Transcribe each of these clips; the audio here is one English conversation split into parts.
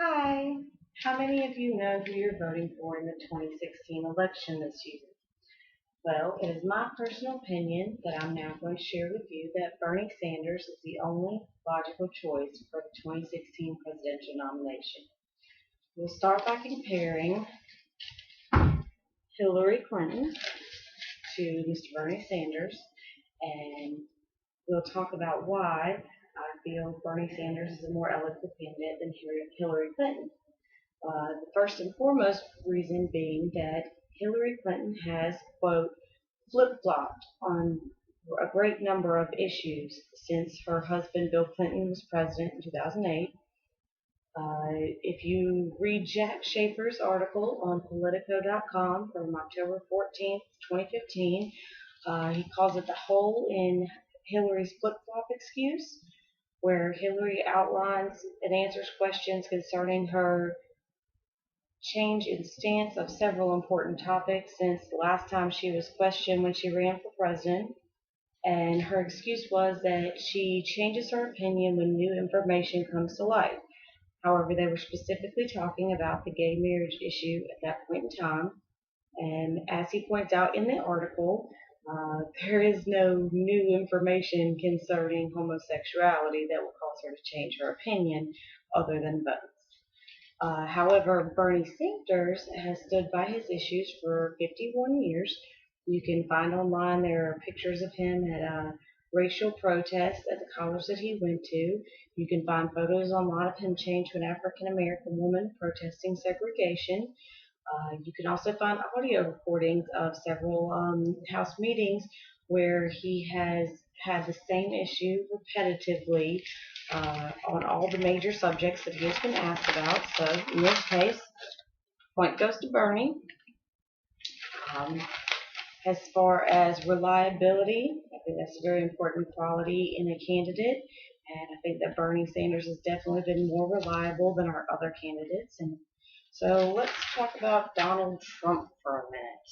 Hi. How many of you know who you're voting for in the 2016 election this year? Well, it is my personal opinion that I'm now going to share with you that Bernie Sanders is the only logical choice for the 2016 presidential nomination. We'll start by comparing Hillary Clinton to Mr. Bernie Sanders, and we'll talk about why I feel Bernie Sanders is a more eloquent candidate than Hillary Clinton. The first and foremost reason being that Hillary Clinton has, quote, flip-flopped on a great number of issues since her husband Bill Clinton was president in 2008. If you read Jack Schaefer's article on Politico.com from October 14th, 2015, he calls it the hole in Hillary's flip-flop excuse, where Hillary outlines and answers questions concerning her change in stance of several important topics since the last time she was questioned when she ran for president. And her excuse was that she changes her opinion when new information comes to light. However, they were specifically talking about the gay marriage issue at that point in time. And as he points out in the article, there is no new information concerning homosexuality that will cause her to change her opinion other than votes. However, Bernie Sanders has stood by his issues for 51 years. You can find online there are pictures of him at racial protests at the college that he went to. You can find photos online of him chained to an African American woman protesting segregation. You can also find audio recordings of several House meetings where he has had the same issue repetitively on all the major subjects that he has been asked about. So in this case, point goes to Bernie. Um, as far as reliability, I think that's a very important quality in a candidate. And I think that Bernie Sanders has definitely been more reliable than our other candidates. And so let's talk about Donald Trump for a minute.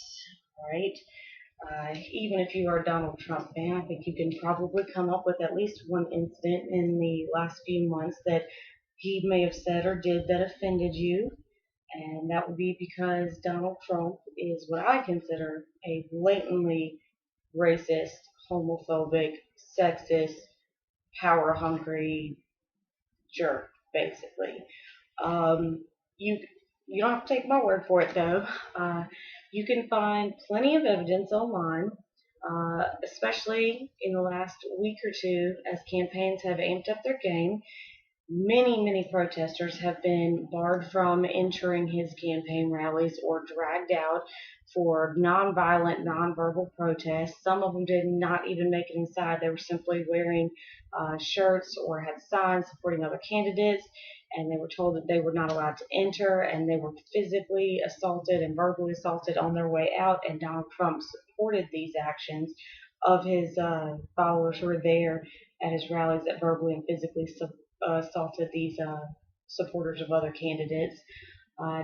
All right. Even if you are a Donald Trump fan, I think you can probably come up with at least one incident in the last few months that he may have said or did that offended you. And that would be because Donald Trump is what I consider a blatantly racist, homophobic, sexist, power hungry jerk, basically. Um, you you don't have to take my word for it though. You can find plenty of evidence online, especially in the last week or two, as campaigns have amped up their game. Many protesters have been barred from entering his campaign rallies or dragged out for nonviolent, nonverbal protests. Some of them did not even make it inside. They were simply wearing shirts or had signs supporting other candidates, and they were told that they were not allowed to enter, and they were physically assaulted and verbally assaulted on their way out, and Donald Trump supported these actions of his followers who were there at his rallies that verbally and physically assaulted these supporters of other candidates.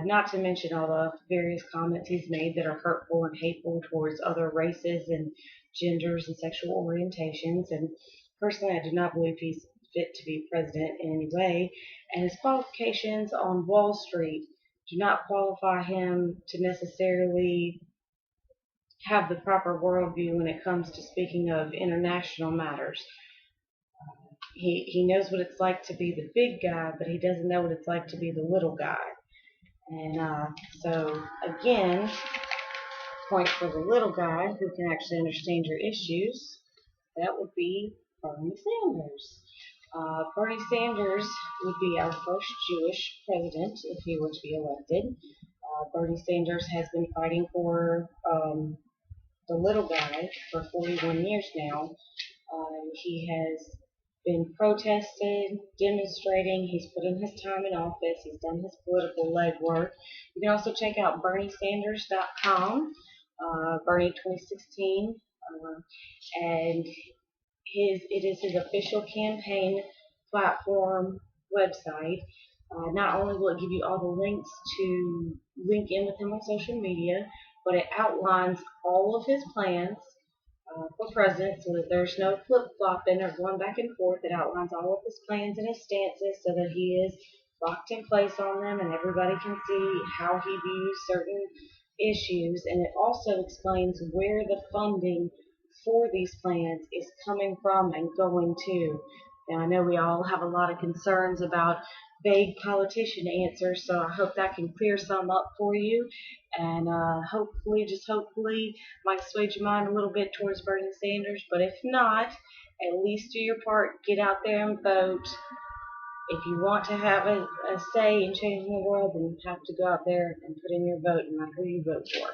Not to mention all the various comments he's made that are hurtful and hateful towards other races and genders and sexual orientations. And personally, I do not believe he's fit to be president in any way. And his qualifications on Wall Street do not qualify him to necessarily have the proper worldview when it comes to speaking of international matters. He knows what it's like to be the big guy, but he doesn't know what it's like to be the little guy. And so, again, point for the little guy who can actually understand your issues, that would be Bernie Sanders. Bernie Sanders would be our first Jewish president if he were to be elected. Bernie Sanders has been fighting for the little guy for 41 years now. He has been protesting, demonstrating. He's put in his time in office. He's done his political legwork. You can also check out BernieSanders.com, Bernie 2016, and it is his official campaign platform website. Not only will it give you all the links to link in with him on social media, but it outlines all of his plans for president so that there's no flip-flopping or going back and forth. It outlines all of his plans and his stances so that he is locked in place on them, and everybody can see how he views certain issues. And it also explains where the funding for these plans is coming from and going to. Now, I know we all have a lot of concerns about vague politician answers, so I hope that can clear some up for you. And hopefully, just hopefully, might sway your mind a little bit towards Bernie Sanders. But if not, at least do your part. Get out there and vote. If you want to have a say in changing the world, then you have to go out there and put in your vote, no matter who you vote for.